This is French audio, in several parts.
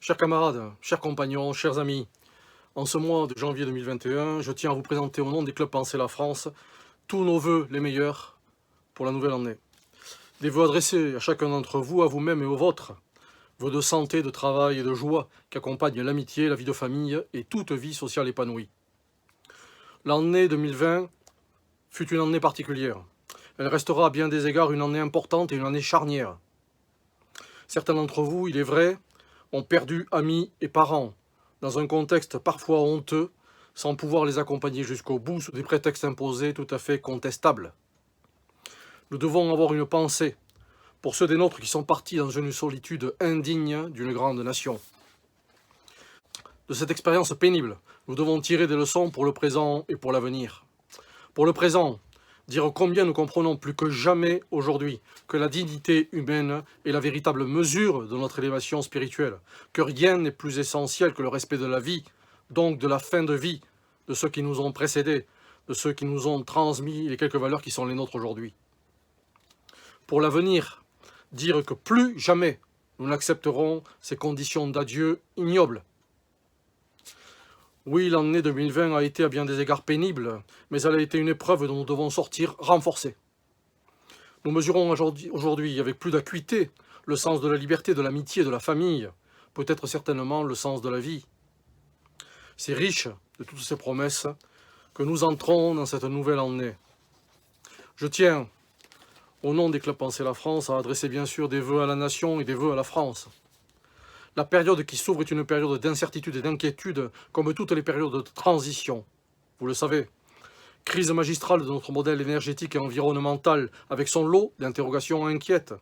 Chers camarades, chers compagnons, chers amis, en ce mois de janvier 2021, je tiens à vous présenter au nom des clubs Penser la France tous nos vœux les meilleurs pour la nouvelle année. Des vœux adressés à chacun d'entre vous, à vous-même et aux vôtres. Vœux de santé, de travail et de joie qui accompagnent l'amitié, la vie de famille et toute vie sociale épanouie. L'année 2020 fut une année particulière. Elle restera à bien des égards une année importante et une année charnière. Certains d'entre vous, il est vrai, ont perdu amis et parents, dans un contexte parfois honteux, sans pouvoir les accompagner jusqu'au bout sous des prétextes imposés tout à fait contestables. Nous devons avoir une pensée pour ceux des nôtres qui sont partis dans une solitude indigne d'une grande nation. De cette expérience pénible, nous devons tirer des leçons pour le présent et pour l'avenir. Pour le présent, dire combien nous comprenons plus que jamais aujourd'hui que la dignité humaine est la véritable mesure de notre élévation spirituelle, que rien n'est plus essentiel que le respect de la vie, donc de la fin de vie, de ceux qui nous ont précédés, de ceux qui nous ont transmis les quelques valeurs qui sont les nôtres aujourd'hui. Pour l'avenir, dire que plus jamais nous n'accepterons ces conditions d'adieu ignobles. Oui, l'année 2020 a été à bien des égards pénible, mais elle a été une épreuve dont nous devons sortir renforcés. Nous mesurons aujourd'hui avec plus d'acuité le sens de la liberté, de l'amitié, de la famille, peut-être certainement le sens de la vie. C'est riche de toutes ces promesses que nous entrons dans cette nouvelle année. Je tiens, au nom des clubs Penser la France, à adresser bien sûr des vœux à la nation et des vœux à la France. La période qui s'ouvre est une période d'incertitude et d'inquiétude, comme toutes les périodes de transition. Vous le savez, crise magistrale de notre modèle énergétique et environnemental, avec son lot d'interrogations inquiètes.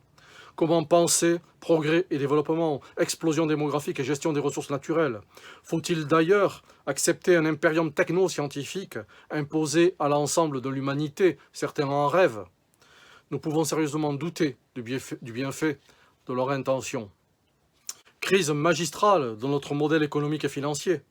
Comment penser progrès et développement, explosion démographique et gestion des ressources naturelles? Faut-il d'ailleurs accepter un impérium techno-scientifique imposé à l'ensemble de l'humanité? Certains en rêvent. Nous pouvons sérieusement douter du bienfait de leur intention. Crise magistrale de notre modèle économique et financier,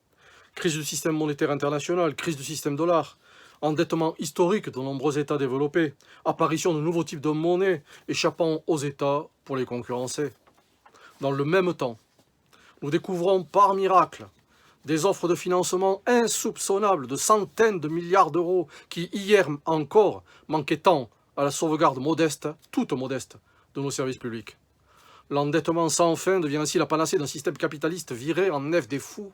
crise du système monétaire international, crise du système dollar, endettement historique de nombreux États développés, apparition de nouveaux types de monnaies échappant aux États pour les concurrencer. Dans le même temps, nous découvrons par miracle des offres de financement insoupçonnables de centaines de milliards d'euros qui, hier encore, manquaient tant à la sauvegarde modeste, toute modeste, de nos services publics. L'endettement sans fin devient ainsi la panacée d'un système capitaliste viré en nef des fous.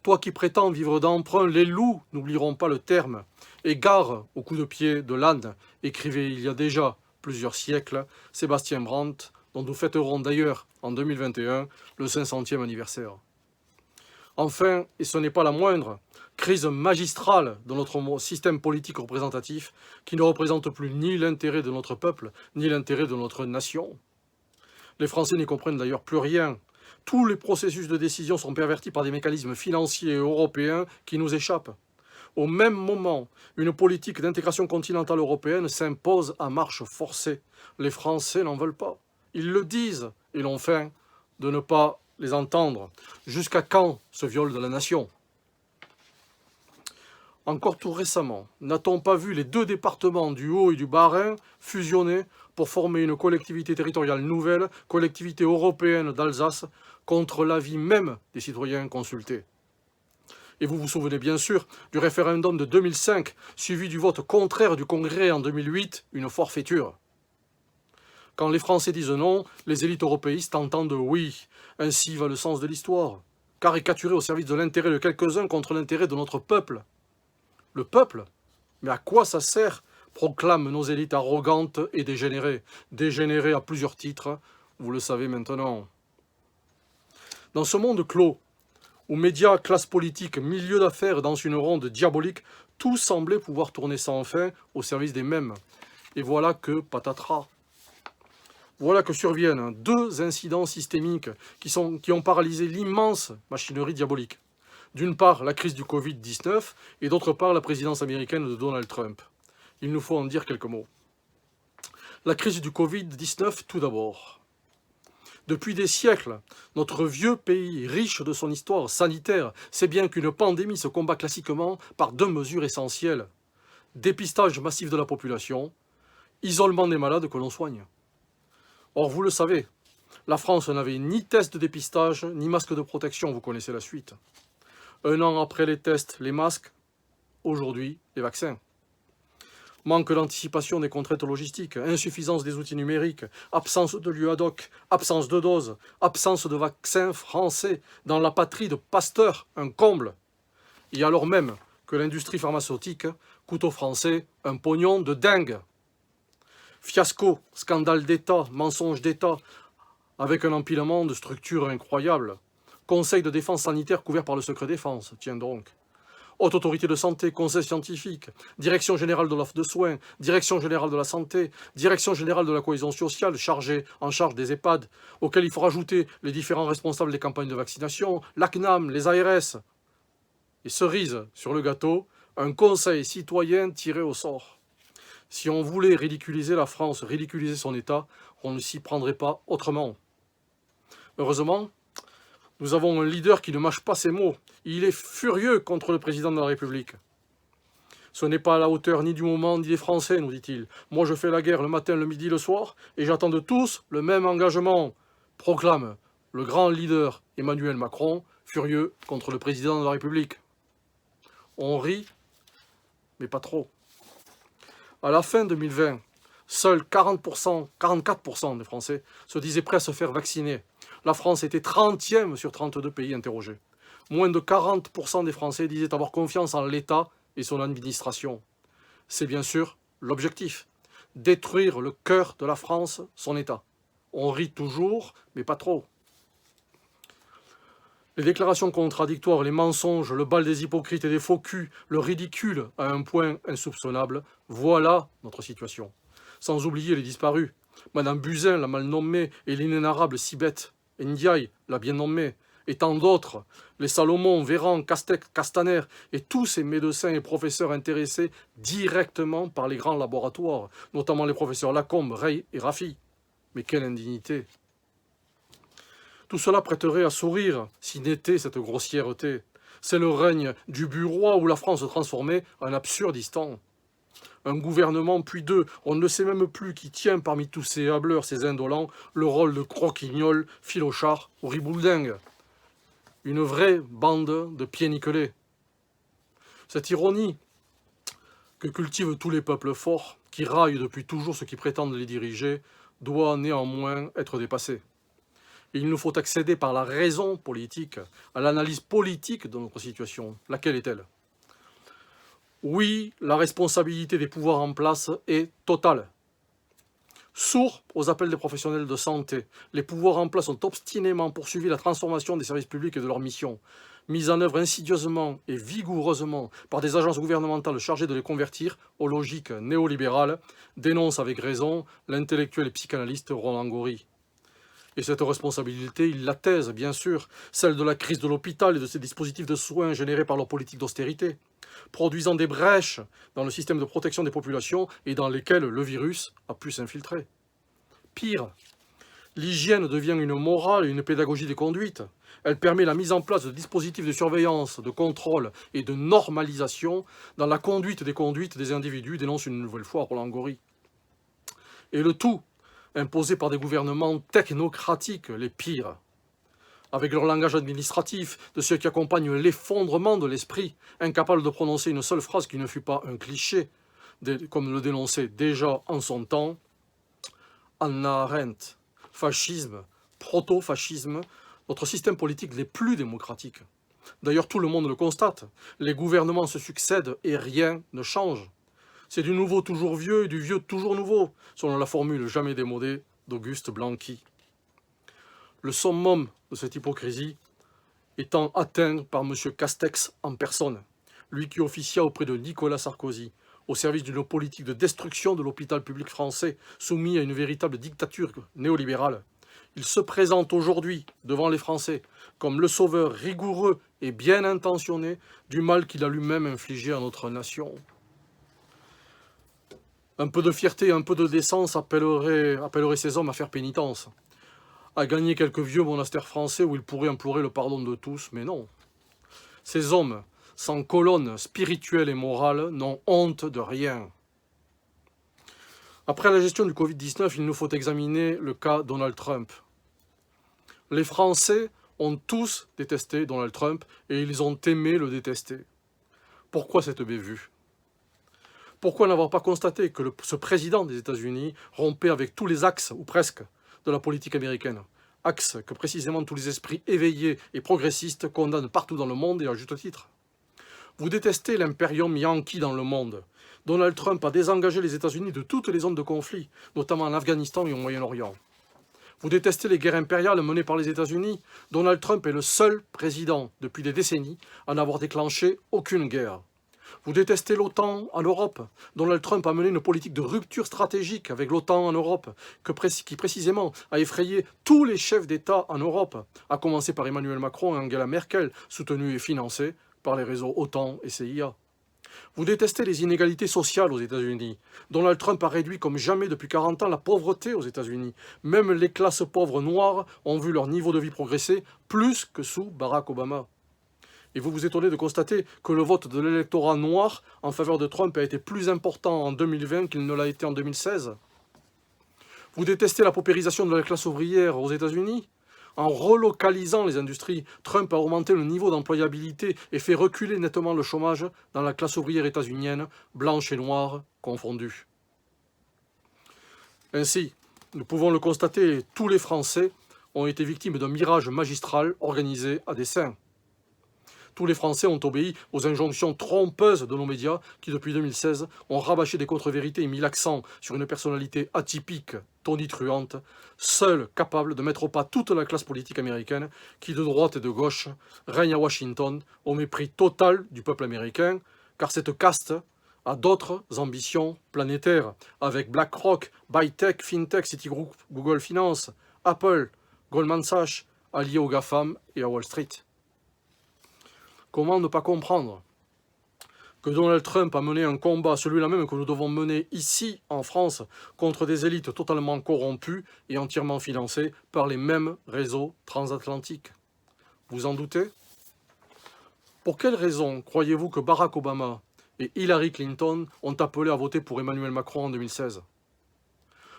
Toi qui prétends vivre d'emprunt, les loups n'oublieront pas le terme. Égare au coup de pied de l'âne, écrivait il y a déjà plusieurs siècles Sébastien Brandt, dont nous fêterons d'ailleurs en 2021 le 500e anniversaire. Enfin, et ce n'est pas la moindre, crise magistrale de notre système politique représentatif qui ne représente plus ni l'intérêt de notre peuple, ni l'intérêt de notre nation. Les Français n'y comprennent d'ailleurs plus rien. Tous les processus de décision sont pervertis par des mécanismes financiers européens qui nous échappent. Au même moment, une politique d'intégration continentale européenne s'impose à marche forcée. Les Français n'en veulent pas. Ils le disent et l'ont feint de ne pas les entendre. Jusqu'à quand ce viol de la nation ? Encore tout récemment, n'a-t-on pas vu les deux départements du Haut et du Bas-Rhin fusionner pour former une collectivité territoriale nouvelle, collectivité européenne d'Alsace, contre l'avis même des citoyens consultés? Et vous vous souvenez bien sûr du référendum de 2005, suivi du vote contraire du Congrès en 2008, une forfaiture. Quand les Français disent non, les élites européistes entendent oui. Ainsi va le sens de l'histoire. Caricaturé au service de l'intérêt de quelques-uns contre l'intérêt de notre peuple. Le peuple? Mais à quoi ça sert? Proclament nos élites arrogantes et dégénérées. Dégénérées à plusieurs titres, vous le savez maintenant. Dans ce monde clos, où médias, classe politique, milieu d'affaires dansent une ronde diabolique, tout semblait pouvoir tourner sans fin au service des mêmes. Et voilà que patatras. Voilà que surviennent deux incidents systémiques qui ont paralysé l'immense machinerie diabolique. D'une part, la crise du Covid-19 et d'autre part, la présidence américaine de Donald Trump. Il nous faut en dire quelques mots. La crise du Covid-19 tout d'abord. Depuis des siècles, notre vieux pays, riche de son histoire sanitaire, sait bien qu'une pandémie se combat classiquement par deux mesures essentielles. Dépistage massif de la population, isolement des malades que l'on soigne. Or, vous le savez, La France n'avait ni test de dépistage, ni masque de protection, vous connaissez la suite. Un an après les tests, les masques, aujourd'hui, les vaccins. Manque d'anticipation des contraintes logistiques, insuffisance des outils numériques, absence de lieux ad hoc, absence de doses, absence de vaccins français dans la patrie de Pasteur, un comble. Et alors même que l'industrie pharmaceutique coûte aux Français un pognon de dingue. Fiasco, scandale d'État, mensonge d'État, avec un empilement de structures incroyables. Conseil de défense sanitaire couvert par le secret défense, tiens donc. Haute autorité de santé, conseil scientifique, direction générale de l'offre de soins, direction générale de la santé, direction générale de la cohésion sociale en charge des EHPAD, auxquels il faut rajouter les différents responsables des campagnes de vaccination, la CNAM, les ARS. Et cerise sur le gâteau, un conseil citoyen tiré au sort. Si on voulait ridiculiser la France, ridiculiser son État, on ne s'y prendrait pas autrement. Heureusement, nous avons un leader qui ne mâche pas ses mots. Il est furieux contre le président de la République. Ce n'est pas à la hauteur ni du moment ni des Français, nous dit-il. Moi, je fais la guerre le matin, le midi, le soir, et j'attends de tous le même engagement, proclame le grand leader Emmanuel Macron, furieux contre le président de la République. On rit, mais pas trop. À la fin 2020, seuls 44% des Français se disaient prêts à se faire vacciner. La France était 30e sur 32 pays interrogés. Moins de 40% des Français disaient avoir confiance en l'État et son administration. C'est bien sûr l'objectif. Détruire le cœur de la France, son État. On rit toujours, mais pas trop. Les déclarations contradictoires, les mensonges, le bal des hypocrites et des faux culs, le ridicule à un point insoupçonnable, voilà notre situation. Sans oublier les disparus. Madame Buzyn, la mal nommée, et l'inénarrable Sibeth Ndiaye, la bien nommée, et tant d'autres, les Salomon, Véran, Castex, Castaner, et tous ces médecins et professeurs intéressés directement par les grands laboratoires, notamment les professeurs Lacombe, Rey et Raffi. Mais quelle indignité! Tout cela prêterait à sourire si n'était cette grossièreté. C'est le règne du but-roi où la France se transformait en absurdistan. Un gouvernement, puis deux, on ne sait même plus qui tient parmi tous ces hableurs, ces indolents, le rôle de croquignol, filochard ou ribouledingue. Une vraie bande de pieds nickelés. Cette ironie que cultivent tous les peuples forts, qui raillent depuis toujours ceux qui prétendent les diriger, doit néanmoins être dépassée. Il nous faut accéder par la raison politique à l'analyse politique de notre situation. Laquelle est-elle? Oui, la responsabilité des pouvoirs en place est totale. Sourds aux appels des professionnels de santé, les pouvoirs en place ont obstinément poursuivi la transformation des services publics et de leur mission, mise en œuvre insidieusement et vigoureusement par des agences gouvernementales chargées de les convertir aux logiques néolibérales, dénonce avec raison l'intellectuel et psychanalyste Roland Gori. Et cette responsabilité, il la taise, bien sûr, celle de la crise de l'hôpital et de ses dispositifs de soins générés par leur politique d'austérité, produisant des brèches dans le système de protection des populations et dans lesquelles le virus a pu s'infiltrer. Pire, l'hygiène devient une morale et une pédagogie des conduites. Elle permet la mise en place de dispositifs de surveillance, de contrôle et de normalisation dans la conduite des individus, dénonce une nouvelle fois Roland Gori. Et le tout imposé par des gouvernements technocratiques, les pires, avec leur langage administratif, de ceux qui accompagnent l'effondrement de l'esprit, incapables de prononcer une seule phrase qui ne fut pas un cliché, comme le dénonçait déjà en son temps Hannah Arendt. Fascisme, proto-fascisme, notre système politique n'est plus démocratique. D'ailleurs, tout le monde le constate. Les gouvernements se succèdent et rien ne change. C'est du nouveau toujours vieux et du vieux toujours nouveau, selon la formule jamais démodée d'Auguste Blanqui. Le summum de cette hypocrisie étant atteint par M. Castex en personne, lui qui officia auprès de Nicolas Sarkozy, au service d'une politique de destruction de l'hôpital public français, soumis à une véritable dictature néolibérale. Il se présente aujourd'hui devant les Français comme le sauveur rigoureux et bien intentionné du mal qu'il a lui-même infligé à notre nation. Un peu de fierté, un peu de décence appellerait ces hommes à faire pénitence, à gagner quelques vieux monastères français où ils pourraient implorer le pardon de tous, mais non. Ces hommes, sans colonne spirituelle et morale, n'ont honte de rien. Après la gestion du Covid-19, il nous faut examiner le cas Donald Trump. Les Français ont tous détesté Donald Trump et ils ont aimé le détester. Pourquoi cette bévue? Pourquoi n'avoir pas constaté que ce président des États-Unis rompait avec tous les axes, ou presque, de la politique américaine? Axes que précisément tous les esprits éveillés et progressistes condamnent partout dans le monde et à juste titre. Vous détestez l'impérium yankee dans le monde. Donald Trump a désengagé les États-Unis de toutes les zones de conflit, notamment en Afghanistan et au Moyen-Orient. Vous détestez les guerres impériales menées par les États-Unis. Donald Trump est le seul président depuis des décennies à n'avoir déclenché aucune guerre. Vous détestez l'OTAN en Europe. Donald Trump a mené une politique de rupture stratégique avec l'OTAN en Europe, qui précisément a effrayé tous les chefs d'État en Europe, à commencer par Emmanuel Macron et Angela Merkel, soutenus et financés par les réseaux OTAN et CIA. Vous détestez les inégalités sociales aux États-Unis. Donald Trump a réduit comme jamais depuis 40 ans la pauvreté aux États-Unis. Même les classes pauvres noires ont vu leur niveau de vie progresser plus que sous Barack Obama. Et vous vous étonnez de constater que le vote de l'électorat noir en faveur de Trump a été plus important en 2020 qu'il ne l'a été en 2016. Vous détestez la paupérisation de la classe ouvrière aux États-Unis. En relocalisant les industries, Trump a augmenté le niveau d'employabilité et fait reculer nettement le chômage dans la classe ouvrière états-unienne, blanche et noire confondues. Ainsi, nous pouvons le constater, tous les Français ont été victimes d'un mirage magistral organisé à dessein. Tous les Français ont obéi aux injonctions trompeuses de nos médias qui, depuis 2016, ont rabâché des contre-vérités et mis l'accent sur une personnalité atypique, tonitruante, seule capable de mettre au pas toute la classe politique américaine qui, de droite et de gauche, règne à Washington au mépris total du peuple américain, car cette caste a d'autres ambitions planétaires, avec BlackRock, Bytech, FinTech, Citigroup, Google Finance, Apple, Goldman Sachs, alliés aux GAFAM et à Wall Street. Comment ne pas comprendre que Donald Trump a mené un combat, celui-là même que nous devons mener ici, en France, contre des élites totalement corrompues et entièrement financées par les mêmes réseaux transatlantiques? Vous en doutez? Pour quelles raisons croyez-vous que Barack Obama et Hillary Clinton ont appelé à voter pour Emmanuel Macron en 2016?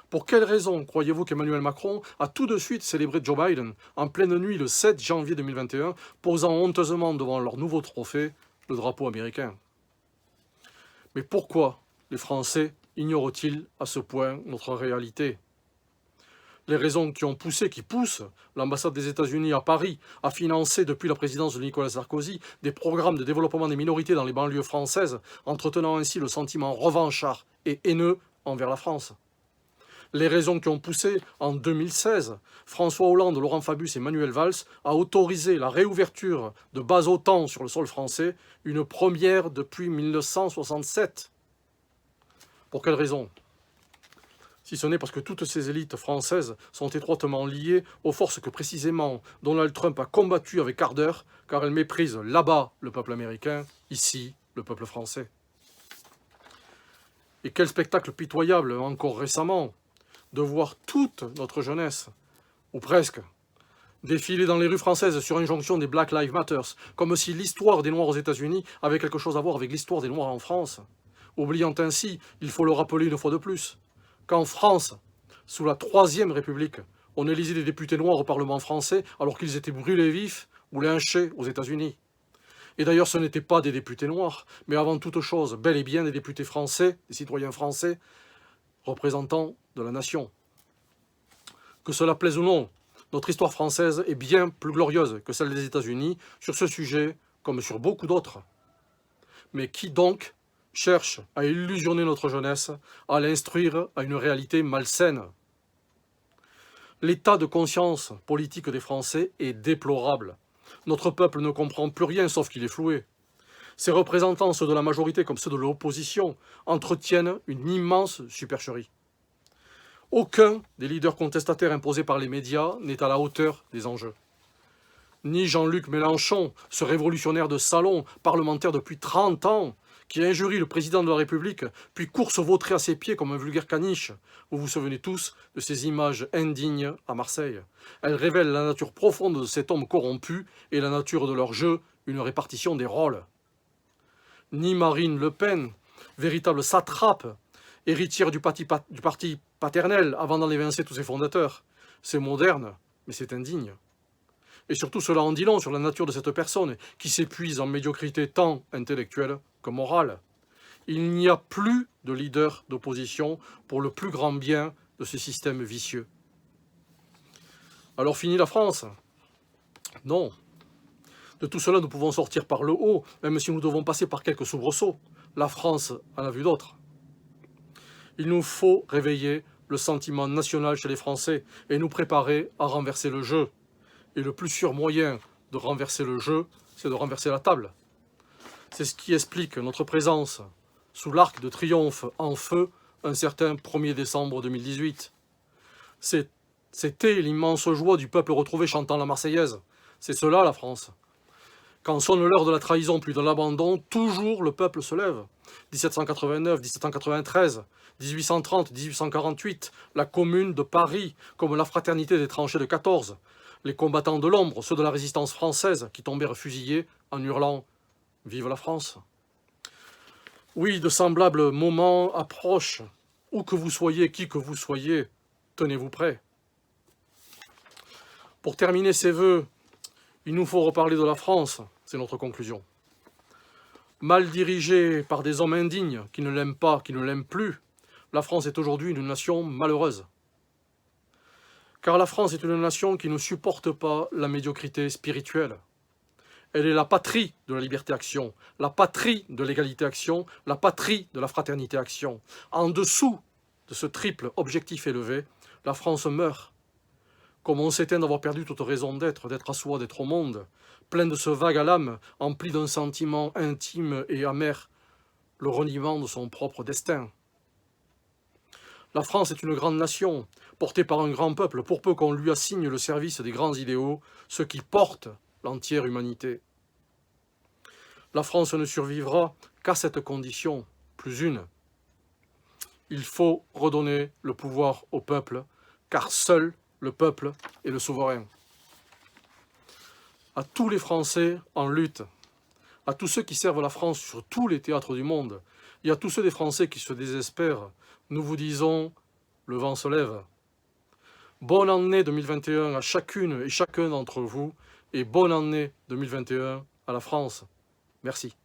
Pour quelles raisons croyez-vous qu'Emmanuel Macron a tout de suite célébré Joe Biden en pleine nuit le 7 janvier 2021, posant honteusement devant leur nouveau trophée, le drapeau américain? Mais pourquoi les Français ignorent-ils à ce point notre réalité? Les raisons qui poussent l'ambassade des États-Unis à Paris à financer depuis la présidence de Nicolas Sarkozy des programmes de développement des minorités dans les banlieues françaises, entretenant ainsi le sentiment revanchard et haineux envers la France. Les raisons qui ont poussé, en 2016, François Hollande, Laurent Fabius et Manuel Valls à autoriser la réouverture de bases OTAN sur le sol français, une première depuis 1967. Pour quelles raisons? Si ce n'est parce que toutes ces élites françaises sont étroitement liées aux forces que précisément Donald Trump a combattues avec ardeur, car elles méprisent là-bas le peuple américain, ici le peuple français. Et quel spectacle pitoyable, encore récemment, de voir toute notre jeunesse, ou presque, défiler dans les rues françaises sur injonction des Black Lives Matter, comme si l'histoire des Noirs aux États-Unis avait quelque chose à voir avec l'histoire des Noirs en France, oubliant ainsi, il faut le rappeler une fois de plus, qu'en France, sous la Troisième République, on élisait des députés noirs au Parlement français alors qu'ils étaient brûlés vifs ou lynchés aux États-Unis. Et d'ailleurs, ce n'étaient pas des députés noirs, mais avant toute chose, bel et bien des députés français, des citoyens français, représentants de la nation. Que cela plaise ou non, notre histoire française est bien plus glorieuse que celle des États-Unis sur ce sujet comme sur beaucoup d'autres. Mais qui donc cherche à illusionner notre jeunesse, à l'instruire à une réalité malsaine? L'état de conscience politique des Français est déplorable. Notre peuple ne comprend plus rien sauf qu'il est floué. Ses représentants, ceux de la majorité comme ceux de l'opposition, entretiennent une immense supercherie. Aucun des leaders contestataires imposés par les médias n'est à la hauteur des enjeux. Ni Jean-Luc Mélenchon, ce révolutionnaire de salon, parlementaire depuis 30 ans, qui injurie le président de la République, puis court se vautrer à ses pieds comme un vulgaire caniche. Vous vous souvenez tous de ces images indignes à Marseille. Elles révèlent la nature profonde de cet homme corrompu et la nature de leur jeu, une répartition des rôles. Ni Marine Le Pen, véritable satrape, héritière du parti paternel avant d'en évincer tous ses fondateurs. C'est moderne, mais c'est indigne. Et surtout, cela en dit long sur la nature de cette personne qui s'épuise en médiocrité tant intellectuelle que morale. Il n'y a plus de leader d'opposition pour le plus grand bien de ce système vicieux. Alors fini la France? Non. De tout cela, nous pouvons sortir par le haut, même si nous devons passer par quelques soubresauts. La France en a vu d'autres. Il nous faut réveiller le sentiment national chez les Français et nous préparer à renverser le jeu. Et le plus sûr moyen de renverser le jeu, c'est de renverser la table. C'est ce qui explique notre présence sous l'Arc de Triomphe en feu un certain 1er décembre 2018. C'était l'immense joie du peuple retrouvé chantant la Marseillaise. C'est cela la France. Quand sonne l'heure de la trahison puis de l'abandon, toujours le peuple se lève. 1789, 1793, 1830, 1848, la Commune de Paris, comme la Fraternité des tranchées de 14, les combattants de l'ombre, ceux de la résistance française qui tombèrent fusillés en hurlant « Vive la France !» Oui, de semblables moments approchent. Où que vous soyez, qui que vous soyez, tenez-vous prêts. Pour terminer ces vœux, il nous faut reparler de la France, c'est notre conclusion. Mal dirigée par des hommes indignes qui ne l'aiment pas, qui ne l'aiment plus, la France est aujourd'hui une nation malheureuse. Car la France est une nation qui ne supporte pas la médiocrité spirituelle. Elle est la patrie de la liberté-action, la patrie de l'égalité-action, la patrie de la fraternité-action. En dessous de ce triple objectif élevé, la France meurt. Comme on s'éteint d'avoir perdu toute raison d'être à soi, d'être au monde, plein de ce vague à l'âme, empli d'un sentiment intime et amer, le reniement de son propre destin. La France est une grande nation, portée par un grand peuple, pour peu qu'on lui assigne le service des grands idéaux, ceux qui portent l'entière humanité. La France ne survivra qu'à cette condition, plus une. Il faut redonner le pouvoir au peuple, car seul le peuple est le souverain. À tous les Français en lutte, à tous ceux qui servent la France sur tous les théâtres du monde, et à tous ceux des Français qui se désespèrent, nous vous disons, le vent se lève. Bonne année 2021 à chacune et chacun d'entre vous, et bonne année 2021 à la France. Merci.